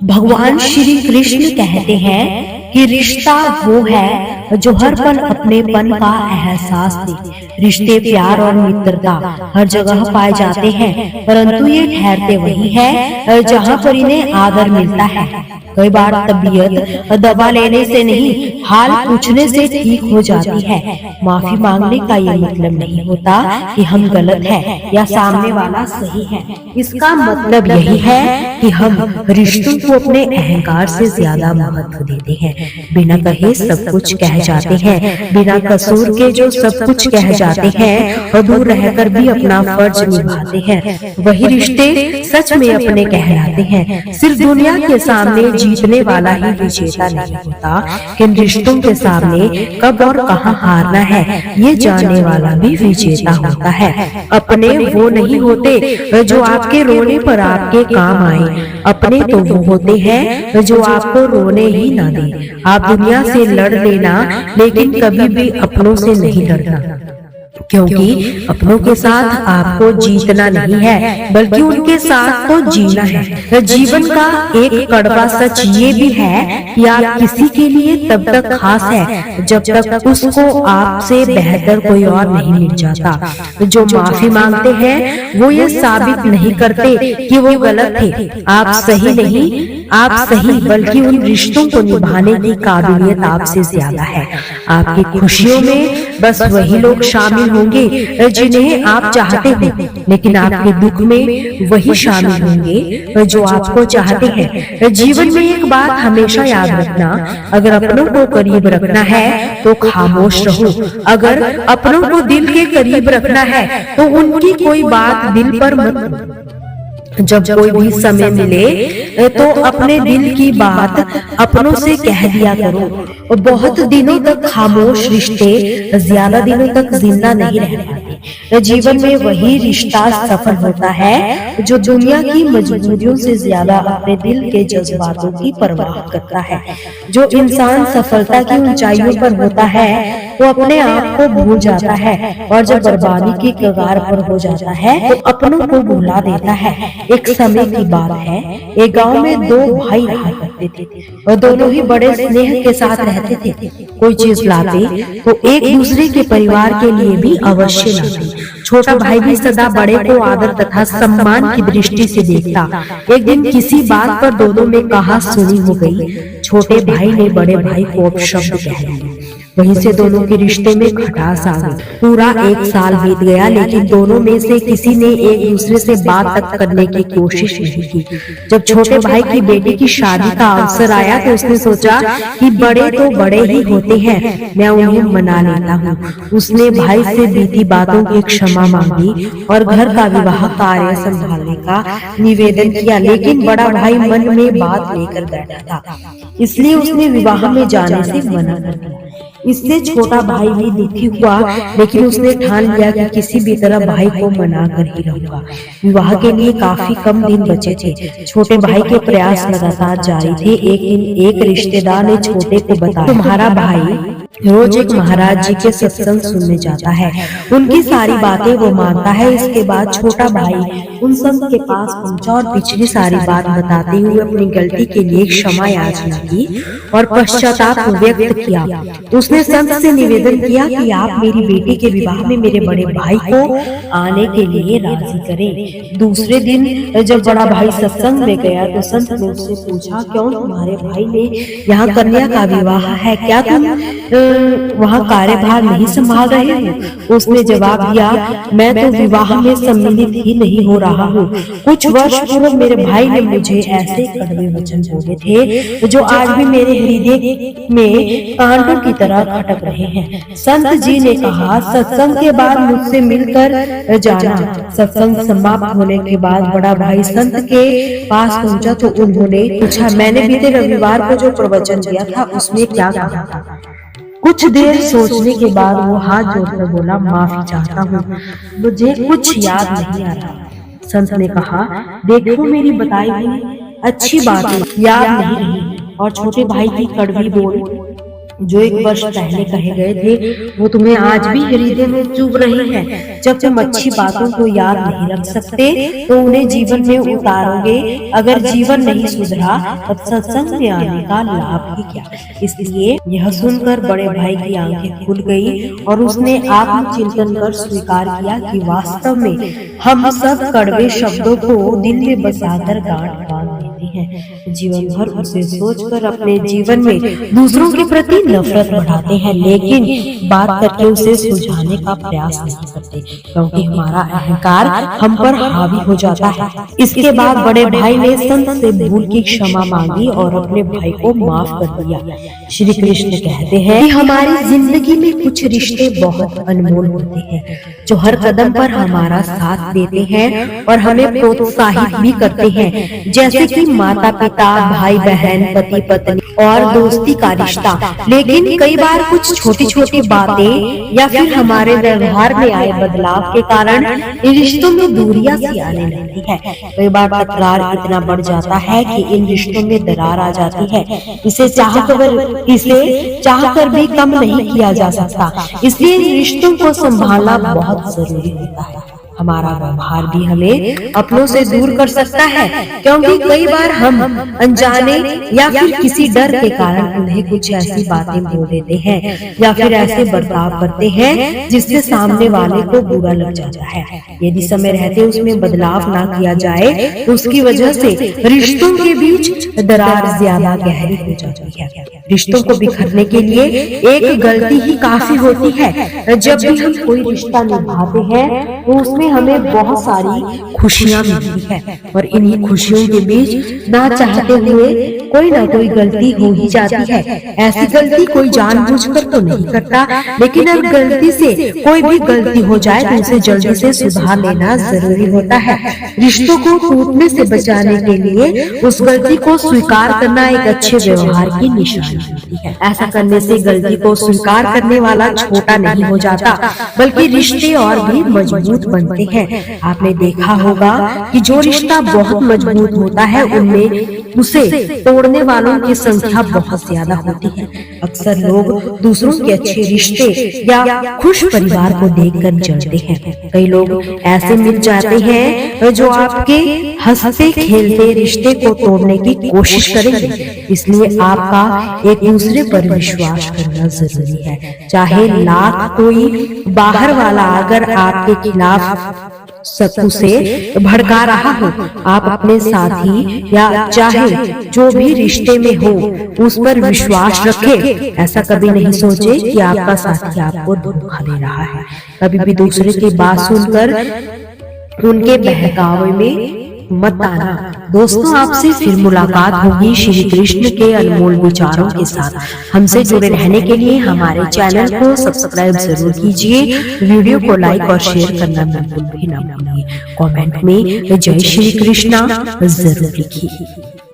भगवान श्री कृष्ण कहते हैं कि रिश्ता वो है जो हर पल अपनेपन का एहसास दे। रिश्ते, प्यार और मित्रता हर जगह पाए जाते हैं, परंतु ये ठहरते वही है जहाँ पर इन्हें आदर मिलता है। कई बार तबीयत दवा लेने से नहीं, हाल पूछने से ठीक हो जाती है। माफी मांगने का ये मतलब नहीं होता कि हम गलत हैं या सामने वाला सही है। इसका मतलब यही है कि हम रिश्तों को अपने अहंकार से ज्यादा महत्व देते हैं। बिना कहे सब कुछ कह जाते हैं, बिना कसूर के जो सब कुछ कह जाते हैं और दूर रहकर भी अपना फर्ज निभाते हैं, वही रिश्ते सच में अपने कहलाते हैं। सिर्फ दुनिया के सामने जीतने वाला ही विजेता नहीं होता, किन रिश्तों के सामने कब और कहां हारना है ये जानने वाला भी विजेता होता है। अपने वो नहीं होते जो आपके रोने पर आपके काम आए, अपने तो वो होते हैं जो आपको रोने ही ना दे। आप दुनिया से लड़ लेना, लेकिन कभी भी अपनों से नहीं लड़ना, क्योंकि अपनों के साथ आपको जीतना नहीं है, बल्कि उनके साथ तो जीना है। जीवन का एक कड़वा सच ये भी है कि आप किसी के लिए तब तक खास है जब तक उसको आपसे बेहतर कोई और नहीं मिल जाता। जो माफी मांगते हैं वो ये साबित नहीं करते कि वो गलत थे, आप सही नहीं, आप सही, बल्कि उन रिश्तों को निभाने की काबिलियत आपसे ज्यादा है। आपकी खुशियों में बस वही लोग शामिल होंगे जिन्हें आप चाहते हो, लेकिन आपके दुख में वही शामिल होंगे जो आपको चाहते हैं। जीवन में एक बात हमेशा याद रखना, अगर अपनों को करीब रखना है तो खामोश रहो, अगर अपनों को दिल के करीब रखना है तो उनकी कोई बात दिल पर मत। जब कोई भी समय मिले तो अपने दिल की बात अपनों से कह दिया करो। और बहुत दिनों तक खामोश रिश्ते ज्यादा दिनों तक जिंदा नहीं रह पाते। जीवन में वही रिश्ता सफल होता है जो दुनिया की मजबूरियों से ज्यादा अपने दिल के जज्बातों की परवाह करता है। जो इंसान सफलता की ऊंचाइयों पर होता है वो अपने आप को भूल जाता है, और जब बर्बादी की कगार पर हो जाता है तो अपनों को भुला देता है। एक समय की बात है, एक गांव में दो भाई रहा करते थे और दोनों ही बड़े स्नेह के साथ रहते थे। कोई चीज लाते तो एक दूसरे के परिवार के लिए भी अवश्य लाते। छोटा भाई भी सदा बड़े को आदर तथा सम्मान की दृष्टि से देखता। एक दिन किसी बात पर दोनों में कहा सुनी हो गई। छोटे भाई ने बड़े भाई को अपशब्द कह दिया। वहीं से दोनों के रिश्ते में खटास आ गई। पूरा एक साल बीत गया, लेकिन दोनों में से किसी ने एक दूसरे से बात तक करने की कोशिश नहीं की। जब छोटे भाई की बेटी की शादी का अवसर आया तो उसने सोचा कि बड़े तो बड़े ही होते हैं, मैं उन्हें मना लेता हूँ। उसने भाई से बीती बातों की क्षमा मांगी और घर का विवाह कार्य संभालने का निवेदन किया, लेकिन बड़ा भाई मन में बात लेकर बैठा था, इसलिए उसने विवाह में जाने से मना कर दिया। इससे छोटा भाई भी दुखी हुआ, लेकिन उसने ठान लिया कि किसी भी तरह भाई को मना कर ही रहूंगा। विवाह के लिए काफी कम दिन बचे थे। छोटे भाई के प्रयास लगातार जारी थे। एक दिन एक रिश्तेदार ने छोटे को बताया, तुम्हारा भाई रोज एक महाराज जी के सत्संग सुनने जाता है, उनकी सारी बातें वो मानता है। इसके बाद छोटा भाई उन संत के पास पहुंचा और पिछली सारी बात बताते हुए अपनी गलती के लिए क्षमा याचना की और पश्चाताप व्यक्त किया। उसने संत से निवेदन किया कि आप मेरी बेटी के विवाह में मेरे बड़े भाई को आने के लिए राजी करें। दूसरे दिन जब बड़ा भाई सत्संग में गया तो संत ने उससे पूछा, क्यों तुम्हारे भाई ने यहाँ कन्या का विवाह है, क्या तुम वहाँ कार्यभार नहीं संभाल रहे हो? उसने जवाब दिया, मैं तो विवाह में सम्मिलित ही नहीं हो रहा हूँ। कुछ वर्ष पूर्व मेरे भाई ने मुझे ऐसे कड़वे वचन बोले थे जो आज भी मेरे हृदय में कांटों की तरह खटक रहे हैं। संत जी ने कहा, सत्संग के बाद मुझसे मिलकर जाना। सत्संग समाप्त होने के बाद बड़ा भाई संत के पास पहुंचा तो उन्होंने पूछा, मैंने बीते रविवार को जो प्रवचन दिया था उसमें क्या कहा था? कुछ देर सोचने के बाद वो हाथ जोड़कर बोला, माफी चाहता हूँ, मुझे कुछ याद नहीं आ रहा। संत ने कहा, देखो मेरी बताई हुई अच्छी बातें याद नहीं रही। और छोटे भाई की कड़वी बोल जो एक वर्ष पहले कहे गए थे वो तुम्हें आज भी हृदय में चुभ रही है। जब तुम अच्छी बातों को याद नहीं रख सकते तो उन्हें जीवन में उतारोगे। अगर जीवन नहीं सुधरा तब सत्संग में आने का लाभ ही क्या। इसलिए यह सुनकर बड़े भाई की आंखें खुल गई और उसने आत्मचिंतन कर स्वीकार किया कि वास्तव में हम सब कड़वे शब्दों को दिल में बसाकर गांठ बांध देते हैं। जीवन भर उसे सोचकर अपने जीवन में दूसरों के प्रति नफरत बढ़ाते हैं, लेकिन बात करके उसे सुलझाने का प्रयास नहीं करते, क्योंकि हमारा अहंकार हम पर हावी हो जाता है। इसके बाद बड़े भाई ने संत से भूल की क्षमा मांगी और अपने भाई को माफ कर दिया। श्री कृष्ण कहते हैं कि हमारी जिंदगी में कुछ रिश्ते बहुत अनमोल होते हैं, जो हर कदम पर हमारा साथ देते हैं और हमें प्रोत्साहित भी करते हैं, जैसे कि माता पिता, भाई बहन, पति पत्नी और दोस्ती का रिश्ता। लेकिन कई बार कुछ छोटी छोटी बातें या फिर हमारे व्यवहार में आए बदलाव के कारण इन रिश्तों में दूरियां सी आने लगती है। कई बार तकरार इतना बढ़ जाता है कि इन रिश्तों में दरार आ जाती है। इसे चाहकर भी कम नहीं किया जा सकता। इसलिए इन रिश्तों को संभालना बहुत जरूरी होता है। हमारा व्यवहार भी हमें अपनों से दूर कर सकता है, क्योंकि कई बार हम अनजाने या फिर किसी डर के कारण उन्हें कुछ ऐसी बातें बोल देते हैं या फिर ऐसे बर्ताव करते हैं जिससे सामने वाले को बुरा लग जाता है। यदि समय रहते उसमें बदलाव ना किया जाए तो उसकी वजह से रिश्तों के बीच दरार ज्यादा गहरी हो जाती है। रिश्तों को बिखरने के लिए एक गलती ही काफी होती है। जब भी हम कोई रिश्ता निभाते हैं तो उसमें हमें बहुत सारी खुशियां मिलती है और इन्हीं खुशियों के बीच ना चाहते हुए कोई ना कोई गलती हो ही जाती है। ऐसी गलती कोई जानबूझकर तो नहीं करता, लेकिन अगर गलती से कोई भी गलती हो जाए तो उसे जल्दी से सुधार लेना जरूरी होता है। रिश्तों को टूटने से बचाने के लिए उस गलती को स्वीकार करना एक अच्छे व्यवहार की निशानी होती है। ऐसा करने से गलती को स्वीकार करने वाला छोटा नहीं हो जाता, बल्कि रिश्ते और भी मजबूत बनते हैं। आपने देखा होगा कि जो रिश्ता बहुत मजबूत होता है उनमें उसे तोड़ने वालों की संख्या बहुत ज्यादा होती है। अक्सर लोग दूसरों के अच्छे रिश्ते या खुश परिवार को देखकर जलते हैं। कई लोग ऐसे मिल जाते हैं जो आपके हंसते खेलते रिश्ते को तोड़ने की कोशिश करेंगे। इसलिए आपका एक दूसरे पर विश्वास करना जरूरी है। चाहे लाख कोई बाहर वाला अगर आपके खिलाफ शत्रु से भड़का रहा हो, आप अपने साथी या चाहे जो भी रिश्ते में हो उस पर विश्वास रखें। ऐसा कभी नहीं सोचे कि आपका साथी आपको धोखा दे रहा है। कभी भी दूसरे की बात सुनकर उनके बहकावे में मत आना। दोस्तों, आपसे फिर मुलाकात होगी श्री कृष्ण के अनमोल विचारों के साथ। हमसे जुड़े रहने के लिए हमारे चैनल को सब्सक्राइब जरूर कीजिए। वीडियो को लाइक और शेयर करना बिल्कुल भी ना भूलिए। कमेंट में जय श्री कृष्णा जरूर लिखिए।